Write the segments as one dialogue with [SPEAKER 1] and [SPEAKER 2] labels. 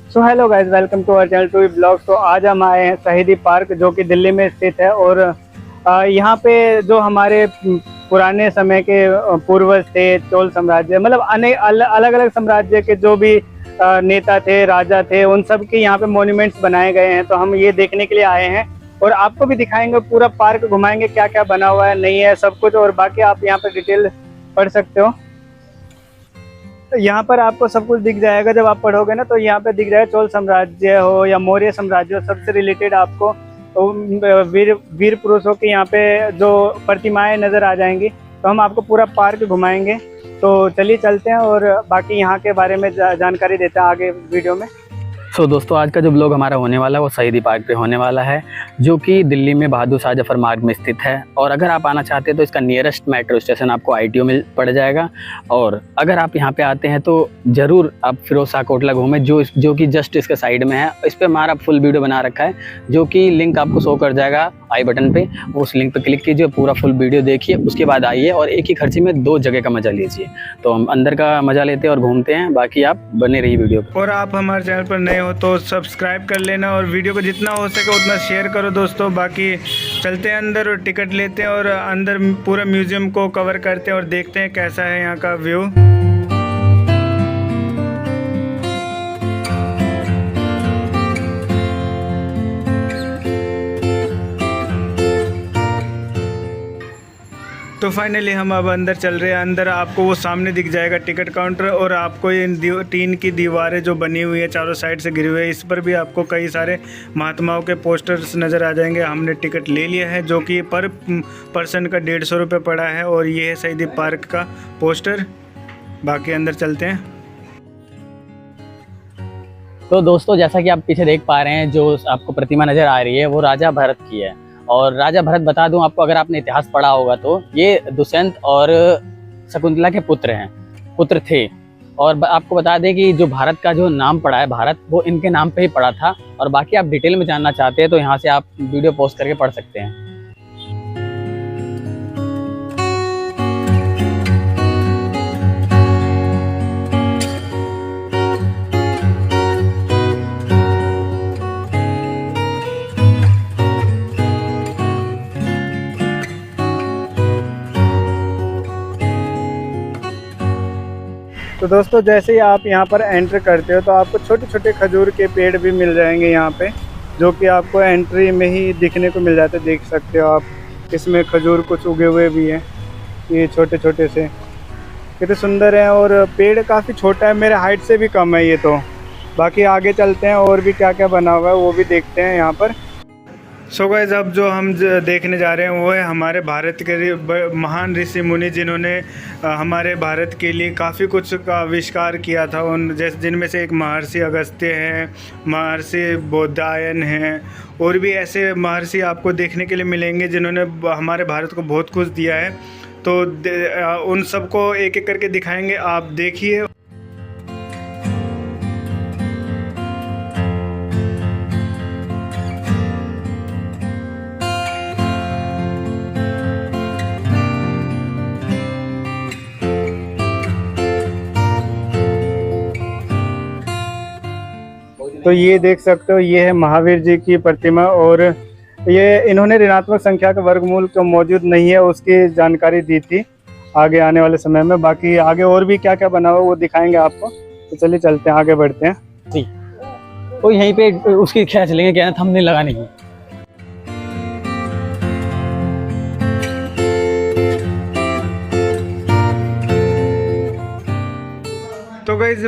[SPEAKER 1] So hello guys, welcome to our channel to blogs. तो आज हम आए हैं शहीदी पार्क जो कि दिल्ली में स्थित है। और यहाँ पे जो हमारे पुराने समय के पूर्वज थे, चोल साम्राज्य, मतलब अलग अलग साम्राज्य के जो भी नेता थे, राजा थे, उन सब के यहाँ पे मॉन्यूमेंट्स बनाए गए हैं। तो हम ये देखने के लिए आए हैं और आपको भी दिखाएंगे, पूरा पार्क घुमाएंगे, क्या क्या बना हुआ है, नहीं है, सब कुछ। और बाकी आप यहाँ पे डिटेल पढ़ सकते हो। यहाँ पर आपको सब कुछ दिख जाएगा जब आप पढ़ोगे ना, तो यहाँ पे दिख जाएगा चोल साम्राज्य हो या मौर्य साम्राज्य हो, सबसे रिलेटेड आपको तो वीर वीर पुरुषों की यहाँ पे जो प्रतिमाएं नज़र आ जाएंगी। तो हम आपको पूरा पार्क घुमाएंगे। तो चलिए चलते हैं और बाकी यहाँ के बारे में जानकारी देते हैं आगे वीडियो में।
[SPEAKER 2] दोस्तों, आज का जो ब्लॉग हमारा होने वाला है वो शहीदी पार्क पे होने वाला है, जो कि दिल्ली में बहादुर शाह जफर मार्ग में स्थित है। और अगर आप आना चाहते हैं तो इसका नियरेस्ट मेट्रो स्टेशन आपको ITO में पड़ जाएगा। और अगर आप यहाँ पे आते हैं तो ज़रूर आप फिरोज शाह कोटला घूमें, जो कि जस्ट इसके साइड में है। इस पर हमारा फुल वीडियो बना रखा है, जो कि लिंक आपको शो कर जाएगा आई बटन पे। उस लिंक पे क्लिक कीजिए, पूरा फुल वीडियो देखिए, उसके बाद आइए और एक ही खर्चे में 2 जगह का मज़ा लीजिए। तो हम अंदर का मज़ा लेते हैं और घूमते हैं, बाकी आप बने रहिए वीडियो पर।
[SPEAKER 1] और आप हमारे चैनल पर नए हो तो सब्सक्राइब कर लेना और वीडियो को जितना हो सके उतना शेयर करो दोस्तों। बाकी चलते हैं अंदर और टिकट लेते हैं और अंदर पूरा म्यूज़ियम को कवर करते हैं और देखते हैं कैसा है यहाँ का व्यू। तो फाइनली हम अब अंदर चल रहे हैं। अंदर आपको वो सामने दिख जाएगा टिकट काउंटर, और आपको ये टीन की दीवारें जो बनी हुई है चारों साइड से घिरी हुई है, इस पर भी आपको कई सारे महात्माओं के पोस्टर्स नज़र आ जाएंगे। हमने टिकट ले लिया है, जो कि पर पर्सन का 150 रुपये पड़ा है। और ये है शहीदी पार्क का पोस्टर। बाकी अंदर चलते हैं।
[SPEAKER 2] तो दोस्तों, जैसा कि आप पीछे देख पा रहे हैं, जो आपको प्रतिमा नज़र आ रही है वो राजा भरत की है। और राजा भरत, बता दूं आपको, अगर आपने इतिहास पढ़ा होगा तो ये दुष्यंत और शकुंतला के पुत्र थे। और आपको बता दें कि जो भारत का जो नाम पड़ा है भारत, वो इनके नाम पे ही पड़ा था। और बाकी आप डिटेल में जानना चाहते हैं तो यहाँ से आप वीडियो पॉज करके पढ़ सकते हैं।
[SPEAKER 1] तो दोस्तों, जैसे ही आप यहाँ पर एंटर करते हो तो आपको छोटे छोटे खजूर के पेड़ भी मिल जाएंगे यहाँ पे, जो कि आपको एंट्री में ही दिखने को मिल जाते हैं। देख सकते हो आप, इसमें खजूर कुछ उगे हुए भी हैं, ये छोटे छोटे से, कितने सुंदर हैं। और पेड़ काफ़ी छोटा है, मेरे हाइट से भी कम है ये तो। बाकी आगे चलते हैं और भी क्या क्या बना हुआ है वो भी देखते हैं यहाँ पर। सो गाइस, अब जो हम देखने जा रहे हैं वो है हमारे भारत के महान ऋषि मुनि, जिन्होंने हमारे भारत के लिए काफ़ी कुछ का आविष्कार किया था। उन जैसे जिनमें से एक महर्षि अगस्त्य हैं, महर्षि बोधायन हैं, और भी ऐसे महर्षि आपको देखने के लिए मिलेंगे जिन्होंने हमारे भारत को बहुत कुछ दिया है। तो उन सबको एक एक करके दिखाएंगे, आप देखिए। तो ये देख सकते हो, ये है महावीर जी की प्रतिमा। और ये इन्होंने ऋणात्मक संख्या का वर्गमूल जो मौजूद नहीं है उसकी जानकारी दी थी आगे आने वाले समय में। बाकी आगे और भी क्या क्या बना हुआ वो दिखाएंगे आपको। तो चलिए चलते हैं, आगे बढ़ते हैं
[SPEAKER 2] जी। तो यहीं पे उसकी खींच लेंगे, क्या थंबनेल लगाने की।
[SPEAKER 1] तो गाइस,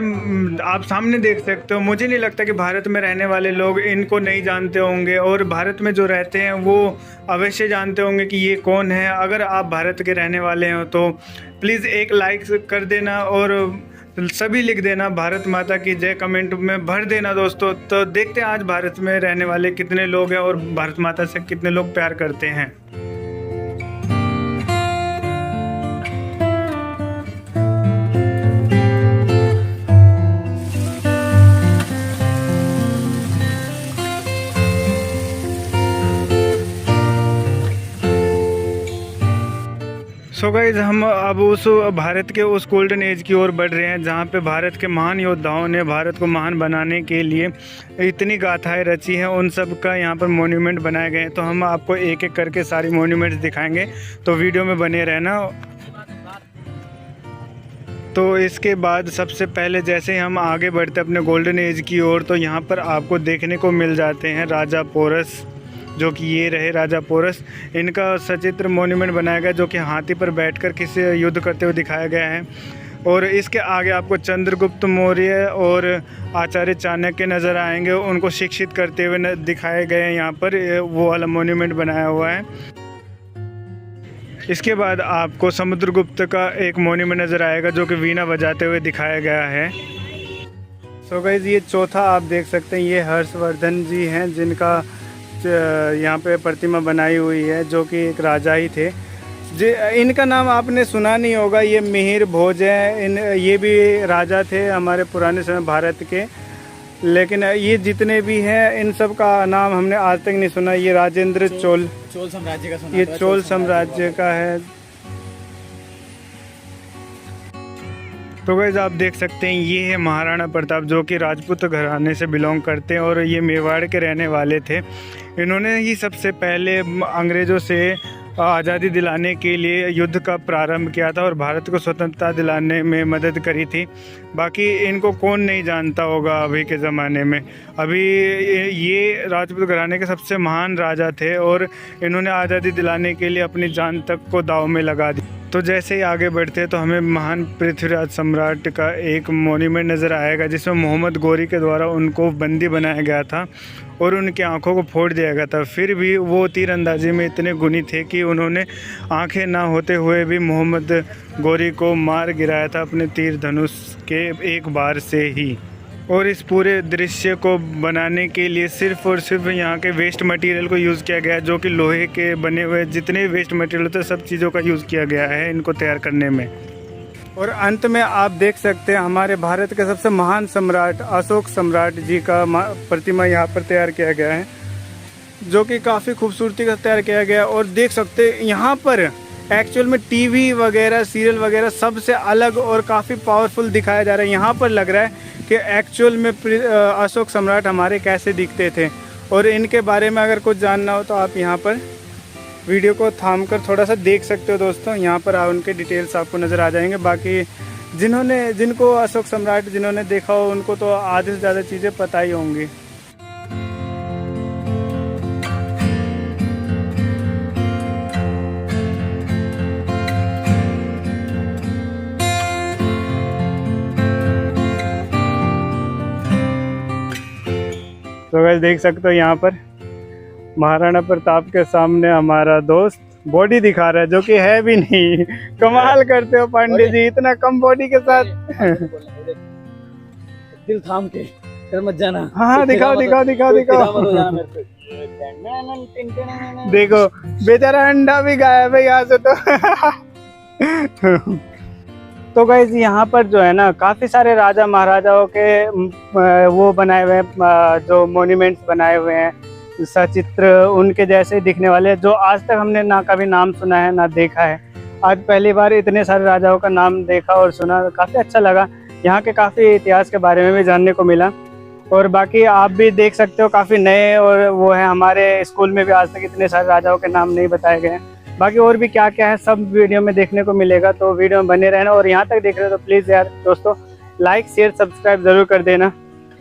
[SPEAKER 1] आप सामने देख सकते हो, मुझे नहीं लगता कि भारत में रहने वाले लोग इनको नहीं जानते होंगे, और भारत में जो रहते हैं वो अवश्य जानते होंगे कि ये कौन है। अगर आप भारत के रहने वाले हो तो प्लीज़ एक लाइक कर देना और सभी लिख देना भारत माता की जय, कमेंट में भर देना दोस्तों। तो देखते हैं आज भारत में रहने वाले कितने लोग हैं और भारत माता से कितने लोग प्यार करते हैं। सो गाइज हम अब उस भारत के उस गोल्डन एज की ओर बढ़ रहे हैं जहाँ पे भारत के महान योद्धाओं ने भारत को महान बनाने के लिए इतनी गाथाएं रची हैं, उन सब का यहाँ पर मोन्यूमेंट बनाए गए हैं। तो हम आपको एक एक करके सारी मोन्यूमेंट्स दिखाएंगे, तो वीडियो में बने रहना। तो इसके बाद सबसे पहले जैसे ही हम आगे बढ़ते अपने गोल्डन एज की ओर, तो यहाँ पर आपको देखने को मिल जाते हैं राजा पोरस, जो कि ये रहे राजा पोरस। इनका सचित्र मोन्यूमेंट बनाया गया जो कि हाथी पर बैठकर किसी युद्ध करते हुए दिखाया गया है। और इसके आगे आपको चंद्रगुप्त मौर्य और आचार्य चाणक्य नज़र आएंगे, उनको शिक्षित करते हुए दिखाए गए हैं। यहाँ पर वो वाला मोन्यूमेंट बनाया हुआ है। इसके बाद आपको समुद्रगुप्त का एक मोन्यूमेंट नज़र आएगा जो कि वीणा बजाते हुए दिखाया गया है। सो गाइस ये चौथा आप देख सकते हैं, ये हर्षवर्धन जी हैं जिनका यहाँ पे प्रतिमा बनाई हुई है, जो कि एक राजा ही थे। इनका नाम आपने सुना नहीं होगा, ये मिहिर भोज है। ये भी राजा थे हमारे पुराने समय भारत के, लेकिन ये जितने भी हैं इन सब का नाम हमने आज तक नहीं सुना। ये राजेंद्र चोल
[SPEAKER 2] साम्राज्य का सुना,
[SPEAKER 1] ये चोल साम्राज्य का है। तो गाइस आप देख सकते हैं ये है महाराणा प्रताप, जो कि राजपूत घराने से बिलोंग करते हैं और ये मेवाड़ के रहने वाले थे। इन्होंने ही सबसे पहले अंग्रेज़ों से आज़ादी दिलाने के लिए युद्ध का प्रारंभ किया था और भारत को स्वतंत्रता दिलाने में मदद करी थी। बाकी इनको कौन नहीं जानता होगा अभी के ज़माने में। अभी ये राजपूत घराने के सबसे महान राजा थे और इन्होंने आज़ादी दिलाने के लिए अपनी जान तक को दांव में लगा दी। तो जैसे ही आगे बढ़ते हैं तो हमें महान पृथ्वीराज सम्राट का एक मोन्यूमेंट नज़र आएगा जिसमें मोहम्मद गोरी के द्वारा उनको बंदी बनाया गया था और उनकी आंखों को फोड़ दिया गया था। फिर भी वो तीरंदाजी में इतने गुणी थे कि उन्होंने आंखें ना होते हुए भी मोहम्मद गोरी को मार गिराया था अपने तीर धनुष के एक बार से ही। और इस पूरे दृश्य को बनाने के लिए सिर्फ और सिर्फ यहाँ के वेस्ट मटेरियल को यूज़ किया गया है, जो कि लोहे के बने हुए जितने वेस्ट मटेरियल होते हैं सब चीज़ों का यूज़ किया गया है इनको तैयार करने में। और अंत में आप देख सकते हैं हमारे भारत के सबसे महान सम्राट अशोक सम्राट जी का प्रतिमा यहाँ पर तैयार किया गया है, जो कि काफ़ी खूबसूरती का तैयार किया गया है। और देख सकते हैं यहाँ पर एक्चुअल में टीवी वगैरह सीरियल वगैरह सबसे अलग और काफ़ी पावरफुल दिखाया जा रहा है। यहाँ पर लग रहा है कि एक्चुअल में अशोक सम्राट हमारे कैसे दिखते थे। और इनके बारे में अगर कुछ जानना हो तो आप यहाँ पर वीडियो को थाम कर थोड़ा सा देख सकते हो दोस्तों। यहाँ पर उनके डिटेल्स आपको नज़र आ जाएंगे। बाकी जिनको अशोक सम्राट जिन्होंने देखा हो उनको तो आधे से ज़्यादा चीज़ें पता ही होंगी। तो गाइस देख सकते हो यहाँ पर महाराणा प्रताप के सामने हमारा दोस्त बॉडी दिखा रहा है, जो कि है भी नहीं। कमाल करते हो पंडित जी, इतना कम बॉडी के साथ।
[SPEAKER 2] दिल थाम के कर मत जाना।
[SPEAKER 1] हाँ दिखाओ दिखाओ दिखाओ दिखाओ। देखो बेचारा अंडा भी गायब है यहाँ से तो गाइस यहाँ पर जो है ना काफ़ी सारे राजा महाराजाओं के वो बनाए हुए हैं, जो मोन्यूमेंट्स बनाए हुए हैं सचित्र उनके जैसे दिखने वाले, जो आज तक हमने ना कभी नाम सुना है ना देखा है। आज पहली बार इतने सारे राजाओं का नाम देखा और सुना, काफ़ी अच्छा लगा। यहाँ के काफ़ी इतिहास के बारे में भी जानने को मिला। और बाकी आप भी देख सकते हो काफ़ी नए और वो है, हमारे स्कूल में भी आज तक इतने सारे राजाओं के नाम नहीं बताए गए हैं। बाकी और भी क्या क्या है सब वीडियो में देखने को मिलेगा, तो वीडियो में बने रहना। और यहाँ तक देख रहे हो तो प्लीज़ यार दोस्तों लाइक शेयर सब्सक्राइब ज़रूर कर देना।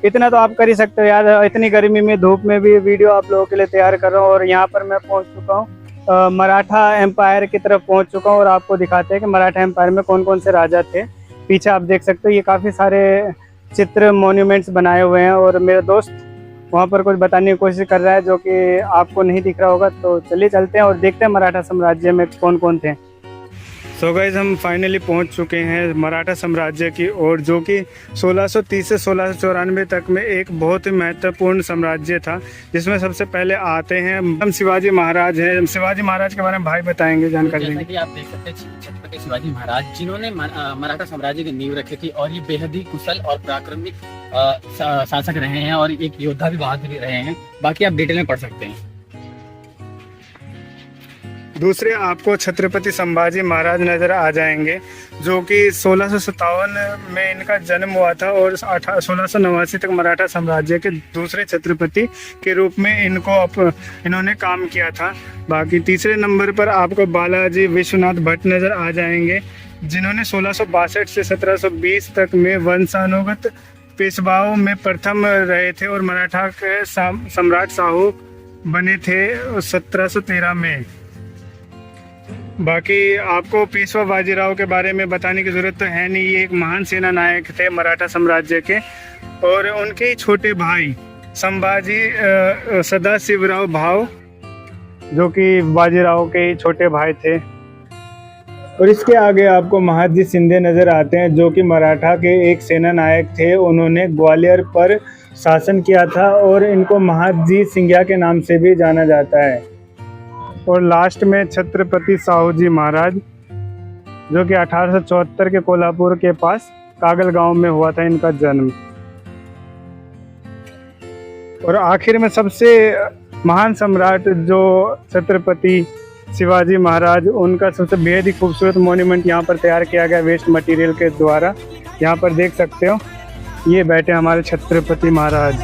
[SPEAKER 1] इतना तो आप कर ही सकते हो यार, इतनी गर्मी में धूप में भी वीडियो आप लोगों के लिए तैयार कर रहा हूँ। और यहाँ पर मैं पहुँच चुका हूँ मराठा एम्पायर की तरफ पहुँच चुका हूँ और आपको दिखाते हैं कि मराठा एम्पायर में कौन कौन से राजा थे। पीछे आप देख सकते हो ये काफ़ी सारे चित्र मोन्यूमेंट्स बनाए हुए हैं और मेरा दोस्त वहाँ पर कुछ बताने की कोशिश कर रहा है जो कि आपको नहीं दिख रहा होगा। तो चलिए चलते हैं और देखते हैं मराठा साम्राज्य में कौन कौन थे। सो गाइस हम फाइनली पहुंच चुके हैं मराठा साम्राज्य की ओर, जो कि 1630 से 1694 तक में एक बहुत ही महत्वपूर्ण साम्राज्य था, जिसमें सबसे पहले आते हैं हम शिवाजी महाराज हैं। शिवाजी महाराज के बारे में भाई बताएंगे, जानकारी देंगे।
[SPEAKER 2] जैसा कि आप देख सकते हैं छत्रपति शिवाजी महाराज जिन्होंने मराठा साम्राज्य की नींव रखी थी और ये बेहद ही कुशल और पराक्रमिक शासक रहे हैं और एक योद्धा भी बहादुर रहे हैं। बाकी आप डिटेल में पढ़ सकते हैं।
[SPEAKER 1] दूसरे आपको छत्रपति संभाजी महाराज नज़र आ जाएंगे, जो कि 1657 में इनका जन्म हुआ था और 1689 तक मराठा साम्राज्य के दूसरे छत्रपति के रूप में इन्होंने काम किया था। बाकी तीसरे नंबर पर आपको बालाजी विश्वनाथ भट्ट नज़र आ जाएंगे, जिन्होंने 1662 से 1720 तक में वंशानुगत पेशवाओं में प्रथम रहे थे और मराठा के सम्राट शाहू बने थे 1713 में। बाकी आपको पेशवा बाजीराव के बारे में बताने की ज़रूरत तो है नहीं, ये एक महान सेना नायक थे मराठा साम्राज्य के, और उनके छोटे भाई संभाजी सदाशिवराव भाव, जो कि बाजीराव के छोटे भाई थे। और इसके आगे आपको महादजी शिंदे नज़र आते हैं, जो कि मराठा के एक सेना नायक थे। उन्होंने ग्वालियर पर शासन किया था और इनको महादजी सिंधिया के नाम से भी जाना जाता है। और लास्ट में छत्रपति साहू जी महाराज, जो कि 1874 के कोल्हापुर के पास कागल गांव में हुआ था इनका जन्म। और आखिर में सबसे महान सम्राट जो छत्रपति शिवाजी महाराज, उनका सबसे बेहद ही खूबसूरत मॉन्यूमेंट यहाँ पर तैयार किया गया वेस्ट मटेरियल के द्वारा। यहाँ पर देख सकते हो, ये बैठे हमारे छत्रपति महाराज।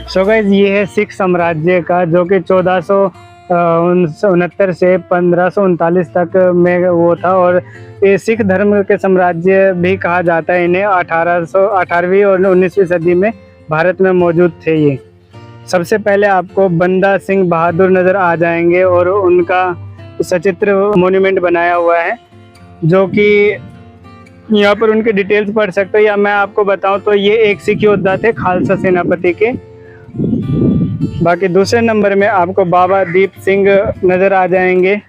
[SPEAKER 1] सो गाइस, ये है सिख साम्राज्य का, जो कि 1469 से 1539 तक में वो था। और ये सिख धर्म के साम्राज्य भी कहा जाता है इन्हें। 18वीं और 19वीं सदी में भारत में मौजूद थे ये। सबसे पहले आपको बंदा सिंह बहादुर नज़र आ जाएंगे और उनका सचित्र मॉन्यूमेंट बनाया हुआ है, जो कि यहाँ पर उनके डिटेल्स पढ़ सकते हो, या मैं आपको बताऊं तो ये एक सिख योद्धा थे खालसा सेनापति के। बाकी दूसरे नंबर में आपको बाबा दीप सिंह नज़र आ जाएंगे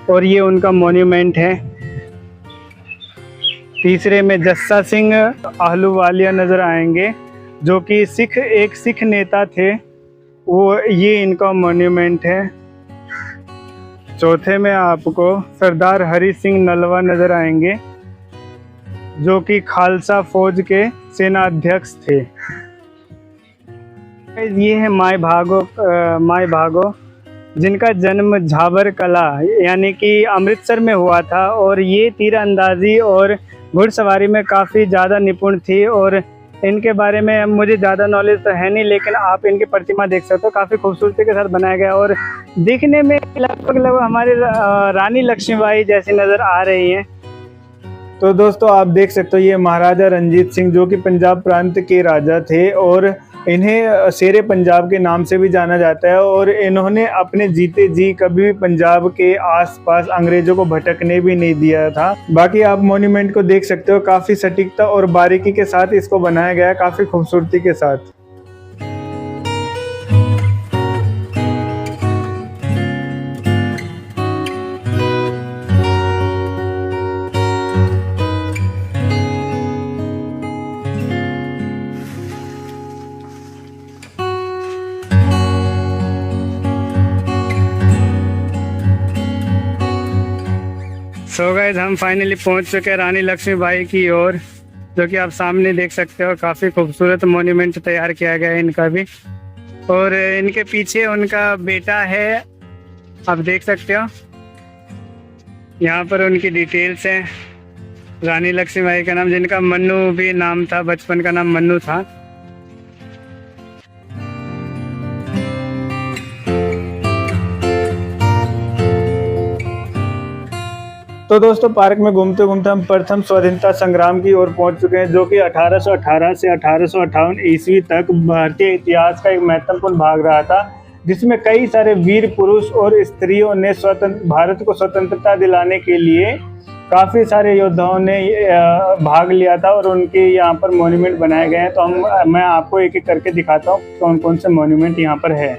[SPEAKER 1] और ये उनका मॉन्यूमेंट है। तीसरे में जस्सा सिंह आहलूवालिया नज़र आएंगे, जो कि एक सिख नेता थे, वो ये इनका मॉन्यूमेंट है। चौथे में आपको सरदार हरि सिंह नलवा नज़र आएंगे, जो कि खालसा फौज के सेना अध्यक्ष थे। ये है माई भागो, जिनका जन्म झाबर कला यानी कि अमृतसर में हुआ था, और ये तीरंदाजी और घुड़सवारी में काफ़ी ज़्यादा निपुण थी। और इनके बारे में मुझे ज़्यादा नॉलेज तो है नहीं, लेकिन आप इनकी प्रतिमा देख सकते हो, काफ़ी खूबसूरती के साथ बनाया गया और दिखने में लगभग हमारे रानी लक्ष्मीबाई जैसी नज़र आ रही हैं। तो दोस्तों, आप देख सकते हो, ये महाराजा रंजीत सिंह, जो कि पंजाब प्रांत के राजा थे और इन्हें शेरे पंजाब के नाम से भी जाना जाता है। और इन्होंने अपने जीते जी कभी भी पंजाब के आसपास अंग्रेजों को भटकने भी नहीं दिया था। बाकी आप मॉन्यूमेंट को देख सकते हो, काफ़ी सटीकता और बारीकी के साथ इसको बनाया गया है, काफ़ी खूबसूरती के साथ। सो गाइस, हम फाइनली पहुंच चुके हैं रानी लक्ष्मीबाई की ओर, जो कि आप सामने देख सकते हो। काफ़ी खूबसूरत मॉन्यूमेंट तैयार किया गया है इनका भी, और इनके पीछे उनका बेटा है, आप देख सकते हो। यहाँ पर उनकी डिटेल्स हैं। रानी लक्ष्मीबाई का नाम, जिनका मन्नू भी नाम था, बचपन का नाम मन्नू था। तो दोस्तों, पार्क में घूमते घूमते हम प्रथम स्वतंत्रता संग्राम की ओर पहुंच चुके हैं, जो कि 1818 से 1858 ईस्वी तक भारतीय इतिहास का एक महत्वपूर्ण भाग रहा था, जिसमें कई सारे वीर पुरुष और स्त्रियों ने भारत को स्वतंत्रता दिलाने के लिए काफ़ी सारे योद्धाओं ने भाग लिया था और उनके यहाँ पर मॉन्यूमेंट बनाए गए हैं। तो मैं आपको एक एक करके दिखाता हूँ कौन कौन से मॉन्यूमेंट यहाँ पर है।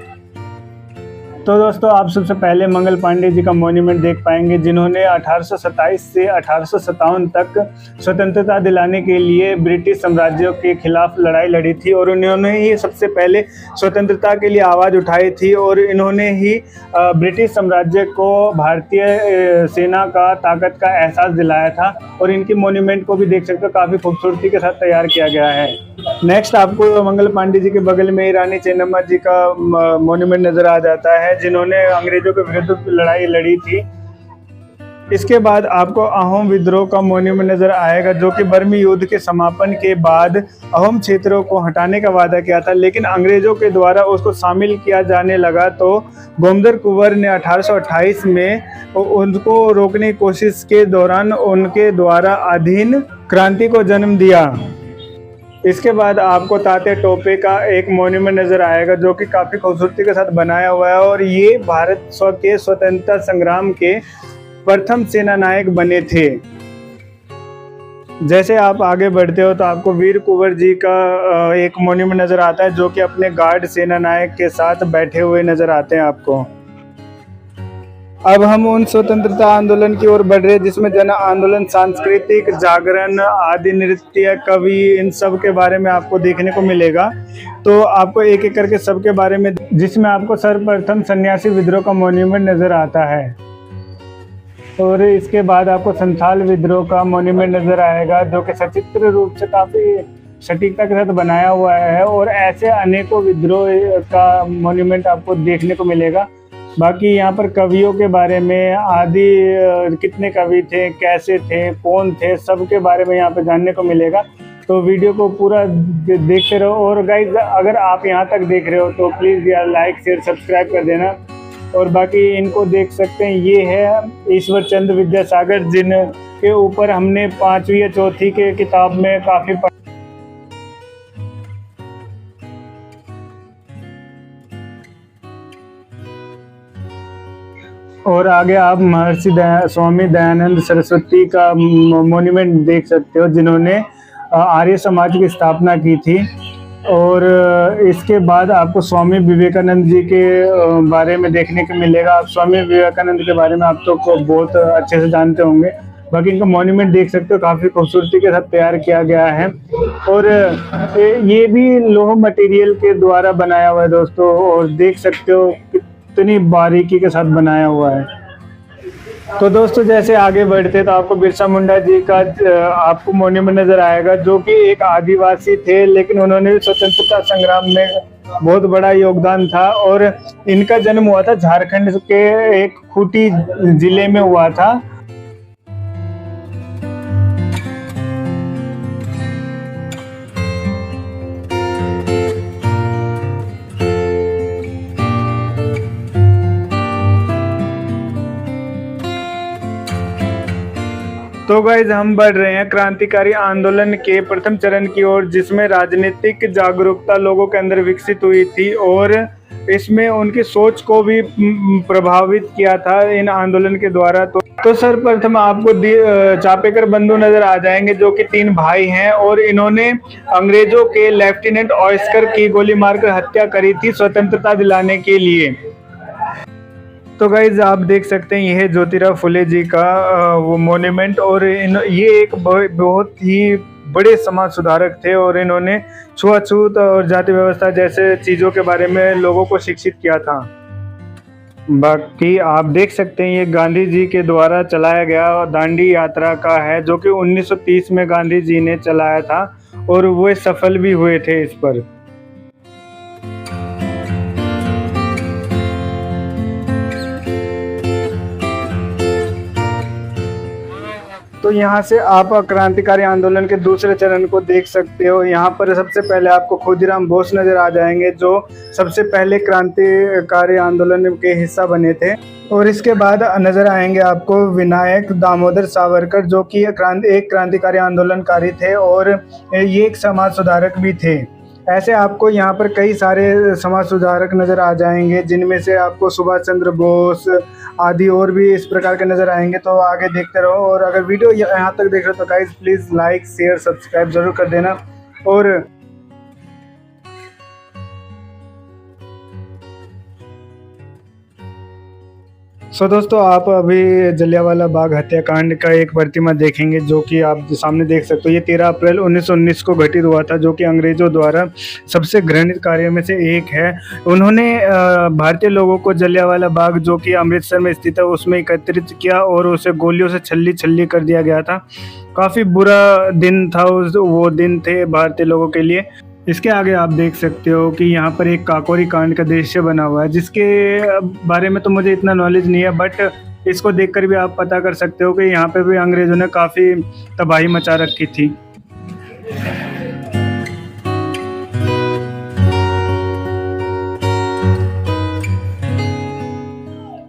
[SPEAKER 1] तो दोस्तों आप सबसे पहले मंगल पांडे जी का मॉन्यूमेंट देख पाएंगे, जिन्होंने 1827 से 1857 तक स्वतंत्रता दिलाने के लिए ब्रिटिश साम्राज्य के खिलाफ लड़ाई लड़ी थी और उन्होंने ही सबसे पहले स्वतंत्रता के लिए आवाज़ उठाई थी और इन्होंने ही ब्रिटिश साम्राज्य को भारतीय सेना का ताकत का एहसास दिलाया था। और इनकी मॉन्यूमेंट को भी देख सकते हो, काफ़ी खूबसूरती के साथ तैयार किया गया है। नेक्स्ट आपको मंगल पांडे जी के बगल में ही रानी चेन्नम्मा जी का मॉन्यूमेंट नज़र आ जाता है, जिन्होंने अंग्रेजों के विरुद्ध लड़ाई लड़ी थी। इसके बाद आपको अहोम विद्रोह का मॉन्यूमेंट नजर आएगा, जो कि बर्मी युद्ध के समापन के बाद अहोम क्षेत्रों को हटाने का वादा किया था, लेकिन अंग्रेजों के द्वारा उसको शामिल किया जाने लगा। तो गोमदर कुंवर ने 1828 में उनको रोकने की कोशिश के दौरान उनके द्वारा अधीन क्रांति को जन्म दिया। इसके बाद आपको तात्या टोपे का एक मॉन्यूमेंट नज़र आएगा, जो कि काफ़ी खूबसूरती के साथ बनाया हुआ है और ये भारत के स्वतंत्रता संग्राम के प्रथम सेना नायक बने थे। जैसे आप आगे बढ़ते हो तो आपको वीर कुंवर जी का एक मॉन्यूमेंट नज़र आता है, जो कि अपने गार्ड सेना नायक के साथ बैठे हुए नज़र आते हैं आपको। अब हम उन स्वतंत्रता आंदोलन की ओर बढ़ रहे हैं, जिसमें जन आंदोलन, सांस्कृतिक जागरण, आदि नृत्य, कवि, इन सब के बारे में आपको देखने को मिलेगा। तो आपको एक एक करके सबके बारे में, जिसमें आपको सर्वप्रथम सन्यासी विद्रोह का मॉन्यूमेंट नज़र आता है और इसके बाद आपको संथाल विद्रोह का मॉन्यूमेंट नज़र आएगा, जो कि सचित्र रूप से काफ़ी सटीकता के साथ बनाया हुआ है और ऐसे अनेकों विद्रोह का मॉन्यूमेंट आपको देखने को मिलेगा। बाकी यहाँ पर कवियों के बारे में, आदि कितने कवि थे, कैसे थे, कौन थे, सब के बारे में यहाँ पे जानने को मिलेगा। तो वीडियो को पूरा देखते रहो। और गाइज अगर आप यहाँ तक देख रहे हो तो प्लीज़ यार लाइक शेयर सब्सक्राइब कर देना। और बाकी इनको देख सकते हैं, ये है ईश्वर चंद्र विद्यासागर, जिनके ऊपर हमने 5वीं या 4थी के किताब में काफ़ी और आगे आप महर्षि स्वामी दयानंद सरस्वती का मॉन्यूमेंट देख सकते हो, जिन्होंने आर्य समाज की स्थापना की थी। और इसके बाद आपको स्वामी विवेकानंद जी के बारे में देखने को मिलेगा। आप स्वामी विवेकानंद के बारे में आप तो बहुत अच्छे से जानते होंगे। बाकी इनका मॉन्यूमेंट देख सकते हो, काफ़ी खूबसूरती के साथ तैयार किया गया है और ये भी लोह मटेरियल के द्वारा बनाया हुआ है दोस्तों। और देख सकते हो कितनी बारीकी के साथ बनाया हुआ है। तो दोस्तों जैसे आगे बढ़ते तो आपको बिरसा मुंडा जी का आपको मॉन्यूमेंट नज़र आएगा, जो कि एक आदिवासी थे, लेकिन उन्होंने स्वतंत्रता संग्राम में बहुत बड़ा योगदान था। और इनका जन्म हुआ था झारखंड के एक खूंटी जिले में हुआ था। तो गाइज हम बढ़ रहे हैं क्रांतिकारी आंदोलन के प्रथम चरण की ओर, जिसमें राजनीतिक जागरूकता लोगों के अंदर विकसित हुई थी और इसमें उनकी सोच को भी प्रभावित किया था इन आंदोलन के द्वारा। तो सर्वप्रथम आपको चापेकर बंधु नजर आ जाएंगे, जो कि 3 भाई हैं और इन्होंने अंग्रेजों के लेफ्टिनेंट ऑयस्कर की गोली मारकर हत्या करी थी स्वतंत्रता दिलाने के लिए। तो गाइज आप देख सकते हैं, यह है ज्योतिराव फुले जी का वो मॉन्यूमेंट और ये एक बहुत ही बड़े समाज सुधारक थे और इन्होंने छुआछूत और जाति व्यवस्था जैसे चीज़ों के बारे में लोगों को शिक्षित किया था। बाकी आप देख सकते हैं, ये गांधी जी के द्वारा चलाया गया दांडी यात्रा का है, जो कि 1930 में गांधी जी ने चलाया था और वो सफल भी हुए थे इस पर। तो यहाँ से आप क्रांतिकारी आंदोलन के दूसरे चरण को देख सकते हो। यहाँ पर सबसे पहले आपको खुदीराम बोस नजर आ जाएंगे, जो सबसे पहले क्रांतिकारी आंदोलन के हिस्सा बने थे। और इसके बाद नजर आएंगे आपको विनायक दामोदर सावरकर, जो कि एक क्रांतिकारी आंदोलनकारी थे और ये एक समाज सुधारक भी थे। ऐसे आपको यहाँ पर कई सारे समाज सुधारक नज़र आ जाएंगे, जिनमें से आपको सुभाष चंद्र बोस आदि और भी इस प्रकार के नज़र आएंगे। तो आगे देखते रहो और अगर वीडियो यहाँ तक देख रहे हो तो guys please like share subscribe ज़रूर कर देना। और दोस्तों आप अभी जलियांवाला बाग हत्याकांड का एक प्रतिमा देखेंगे जो कि आप सामने देख सकते हो। ये 13 अप्रैल 1919 को घटित हुआ था, जो कि अंग्रेजों द्वारा सबसे घृणित कार्यों में से एक है। उन्होंने भारतीय लोगों को जलियांवाला बाग जो कि अमृतसर में स्थित है उसमें एकत्रित किया और उसे गोलियों से छल्ली छल्ली कर दिया गया था। काफ़ी बुरा दिन था वो दिन थे भारतीय लोगों के लिए। इसके आगे आप देख सकते हो कि यहाँ पर एक काकोरी कांड का दृश्य बना हुआ है, जिसके बारे में तो मुझे इतना नॉलेज नहीं है, बट इसको देखकर भी आप पता कर सकते हो कि यहाँ पे भी अंग्रेज़ों ने काफ़ी तबाही मचा रखी थी।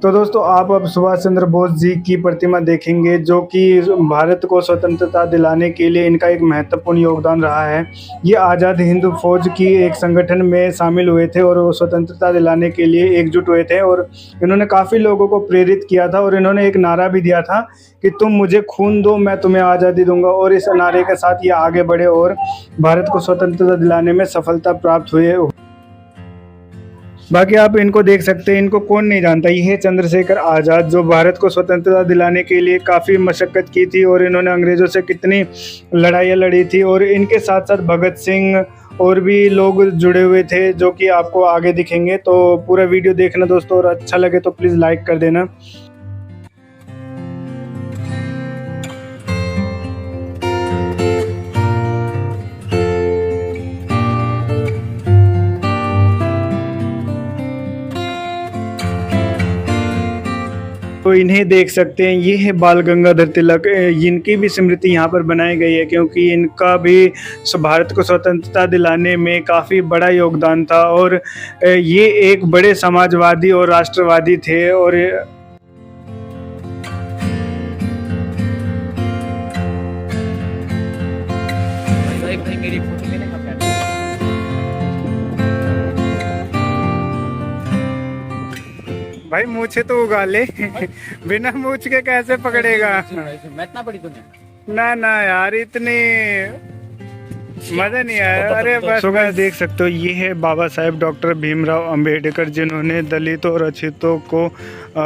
[SPEAKER 1] तो दोस्तों आप अब सुभाष चंद्र बोस जी की प्रतिमा देखेंगे जो कि भारत को स्वतंत्रता दिलाने के लिए इनका एक महत्वपूर्ण योगदान रहा है। ये आज़ाद हिंद फौज की एक संगठन में शामिल हुए थे और वो स्वतंत्रता दिलाने के लिए एकजुट हुए थे और इन्होंने काफ़ी लोगों को प्रेरित किया था और इन्होंने एक नारा भी दिया था कि तुम मुझे खून दो मैं तुम्हें आज़ादी दूंगा, और इस नारे के साथ ये आगे बढ़े और भारत को स्वतंत्रता दिलाने में सफलता प्राप्त हुए। बाकी आप इनको देख सकते हैं, इनको कौन नहीं जानता, ये है चंद्रशेखर आज़ाद जो भारत को स्वतंत्रता दिलाने के लिए काफ़ी मशक्क़त की थी और इन्होंने अंग्रेज़ों से कितनी लड़ाइयाँ लड़ी थी। और इनके साथ साथ भगत सिंह और भी लोग जुड़े हुए थे जो कि आपको आगे दिखेंगे। तो पूरा वीडियो देखना दोस्तों, और अच्छा लगे तो प्लीज़ लाइक कर देना। तो इन्हें देख सकते हैं, ये है बाल गंगाधर तिलक। इनकी भी स्मृति यहाँ पर बनाई गई है क्योंकि इनका भी भारत को स्वतंत्रता दिलाने में काफ़ी बड़ा योगदान था और ये एक बड़े समाजवादी और राष्ट्रवादी थे। और भाई मूछे तो उगा ले, बिना मूछ के कैसे पकड़ेगा?
[SPEAKER 2] मैं इतना बड़ी दुनिया
[SPEAKER 1] ना यार, इतनी मजा नहीं आया। अरे बस देख सकते हो, ये है बाबा साहेब डॉक्टर भीमराव अंबेडकर जिन्होंने दलितों और अछूतों को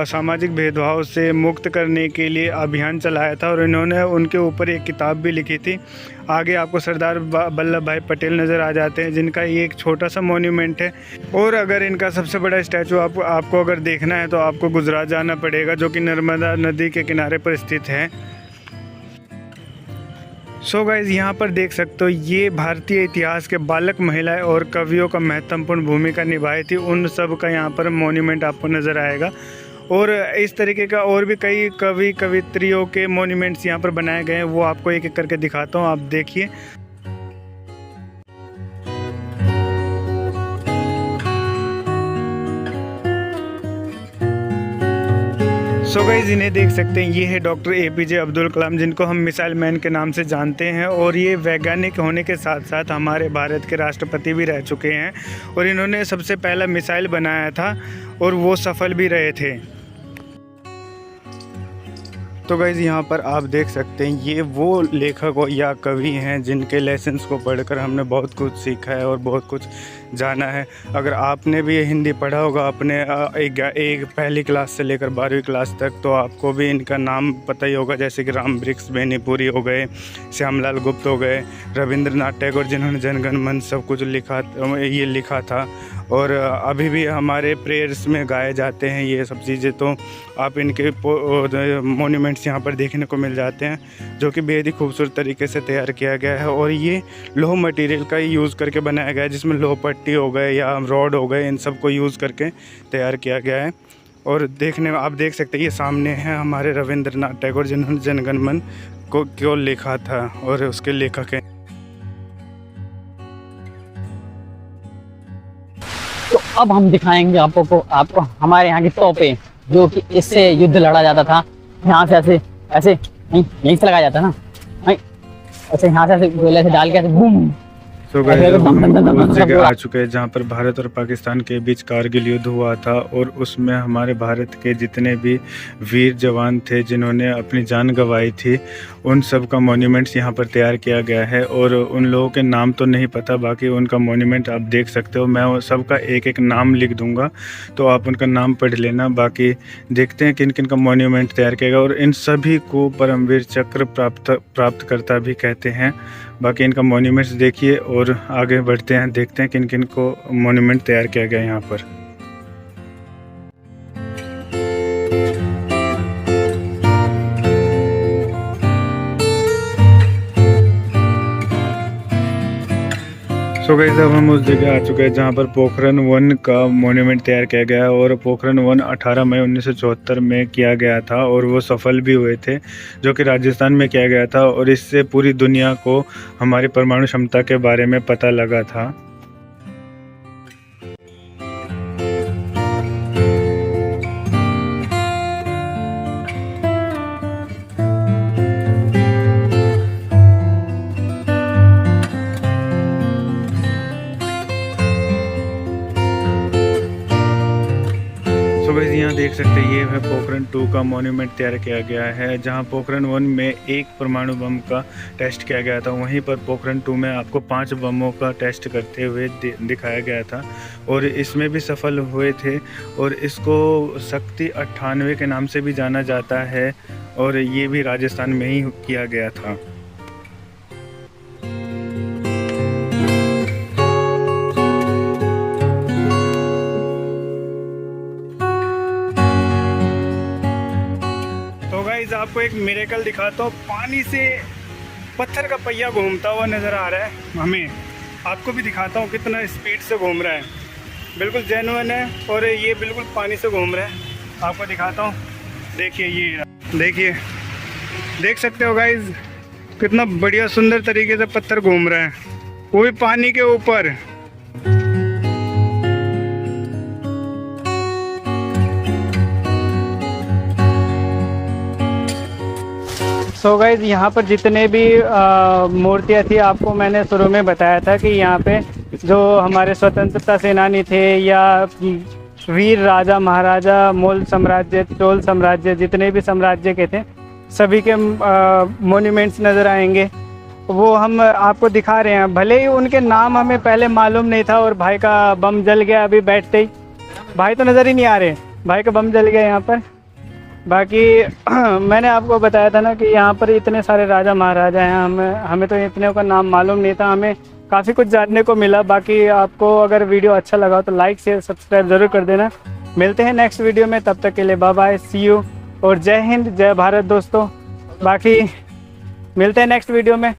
[SPEAKER 1] सामाजिक भेदभाव से मुक्त करने के लिए अभियान चलाया था और इन्होंने उनके ऊपर एक किताब भी लिखी थी। आगे आपको सरदार वल्लभ भाई पटेल नज़र आ जाते हैं जिनका ये एक छोटा सा मोन्यूमेंट है। और अगर इनका सबसे बड़ा स्टैचू आपको अगर देखना है तो आपको गुजरात जाना पड़ेगा जो कि नर्मदा नदी के किनारे पर स्थित है। सो गाइज यहाँ पर देख सकते हो, ये भारतीय इतिहास के बालक महिलाएं और कवियों का महत्वपूर्ण भूमिका निभाई थी, उन सब का यहाँ पर मोन्यूमेंट आपको नज़र आएगा। और इस तरीके का और भी कई कवि कवित्रियों के मोन्यूमेंट्स यहाँ पर बनाए गए हैं, वो आपको एक एक करके दिखाता हूँ, आप देखिए। सो गाइस इन्हें देख सकते हैं, ये है डॉक्टर APJ अब्दुल कलाम जिनको हम मिसाइल मैन के नाम से जानते हैं और ये वैज्ञानिक होने के साथ साथ हमारे भारत के राष्ट्रपति भी रह चुके हैं और इन्होंने सबसे पहला मिसाइल बनाया था और वो सफल भी रहे थे। तो गाइज़ यहाँ पर आप देख सकते हैं, ये वो लेखक या कवि हैं जिनके लेसन्स को पढ़कर हमने बहुत कुछ सीखा है और बहुत कुछ जाना है। अगर आपने भी हिंदी पढ़ा होगा अपने एक पहली क्लास से लेकर 12वीं क्लास तक, तो आपको भी इनका नाम पता ही होगा, जैसे कि राम वृक्ष बेनीपुरी हो गए, श्यामलाल गुप्त हो गए, रविंद्रनाथ टैगोर जिन्होंने जनगण मन सब कुछ लिखा था और अभी भी हमारे प्रेयर्स में गाए जाते हैं ये सब चीज़ें। तो आप इनके मोन्यूमेंट्स यहाँ पर देखने को मिल जाते हैं जो कि बेहद ही खूबसूरत तरीके से तैयार किया गया है और ये लोह मटेरियल का यूज़ करके बनाया गया है, जिसमें लोह पट्टी हो गए या रॉड हो गए, इन सब को यूज़ करके तैयार किया गया है। और देखने में आप देख सकते हैं, ये सामने हैं हमारे रविंद्रनाथ टैगोर जिन्होंने जनगण मन को लिखा था और उसके लेखक हैं।
[SPEAKER 2] तो अब हम दिखाएंगे आपको हमारे यहाँ की तोपें, जो कि इससे युद्ध लड़ा जाता था। यहाँ से ऐसे नहीं, यहीं से लगाया जाता ना, नहीं ऐसे यहाँ से गोले से डाल के ऐसे बूम
[SPEAKER 1] तो गाइस अब हम उस जगह आ चुके हैं जहाँ पर भारत और पाकिस्तान के बीच कारगिल युद्ध हुआ था, और उसमें हमारे भारत के जितने भी वीर जवान थे जिन्होंने अपनी जान गंवाई थी, उन सब का मॉन्यूमेंट्स यहाँ पर तैयार किया गया है। और उन लोगों के नाम तो नहीं पता, बाकी उनका मॉन्यूमेंट आप देख सकते हो। मैं सबका एक एक नाम लिख दूँगा, तो आप उनका नाम पढ़ लेना। बाकी देखते हैं किन किन का मॉन्यूमेंट तैयार किया गया, और इन सभी को परमवीर चक्र प्राप्तकर्ता भी कहते हैं। बाकी इनका मॉन्यूमेंट्स देखिए और आगे बढ़ते हैं, देखते हैं किन किन को मॉन्यूमेंट तैयार किया गया यहाँ पर। सो गाइस अब हम उस जगह आ चुके हैं जहाँ पर पोखरण 1 का मॉन्यूमेंट तैयार किया गया है, और पोखरण 1 18 मई 1974 में किया गया था, और वो सफल भी हुए थे, जो कि राजस्थान में किया गया था। और इससे पूरी दुनिया को हमारी परमाणु क्षमता के बारे में पता लगा था। यहाँ देख सकते हैं, ये है पोखरण 2 का मॉन्यूमेंट तैयार किया गया है। जहाँ पोखरण 1 में एक परमाणु बम का टेस्ट किया गया था, वहीं पर पोखरण 2 में आपको 5 बमों का टेस्ट करते हुए दिखाया गया था, और इसमें भी सफल हुए थे। और इसको शक्ति 98 के नाम से भी जाना जाता है, और ये भी राजस्थान में ही किया गया था। आपको एक मिरेकल दिखाता हूँ। पानी से पत्थर का पहिया घूमता हुआ नज़र आ रहा है हमें। आपको भी दिखाता हूँ कितना स्पीड से घूम रहा है, बिल्कुल जेन्युइन है, और ये बिल्कुल पानी से घूम रहा है। आपको दिखाता हूँ, देखिए, ये देखिए, देख सकते हो गाइज, कितना बढ़िया सुंदर तरीके से पत्थर घूम रहा है, वो भी पानी के ऊपर। सो गाइस यहाँ पर जितने भी मूर्तियाँ थी, आपको मैंने शुरू में बताया था कि यहाँ पे जो हमारे स्वतंत्रता सेनानी थे, या वीर राजा महाराजा, मोल साम्राज्य, चोल साम्राज्य, जितने भी साम्राज्य के थे, सभी के मॉन्यूमेंट्स नज़र आएंगे। वो हम आपको दिखा रहे हैं। भले ही उनके नाम हमें पहले मालूम नहीं था, और भाई का बम जल गया अभी बैठते ही। भाई तो नज़र ही नहीं आ रहे, भाई का बम जल गया यहाँ पर। बाकी मैंने आपको बताया था ना कि यहाँ पर इतने सारे राजा महाराजा हैं, हमें तो इतने का नाम मालूम नहीं था, हमें काफ़ी कुछ जानने को मिला। बाकी आपको अगर वीडियो अच्छा लगा तो लाइक शेयर सब्सक्राइब ज़रूर कर देना। मिलते हैं नेक्स्ट वीडियो में, तब तक के लिए बाय बाय, सी यू, और जय हिंद, जय भारत दोस्तों। बाकी मिलते हैं नेक्स्ट वीडियो में।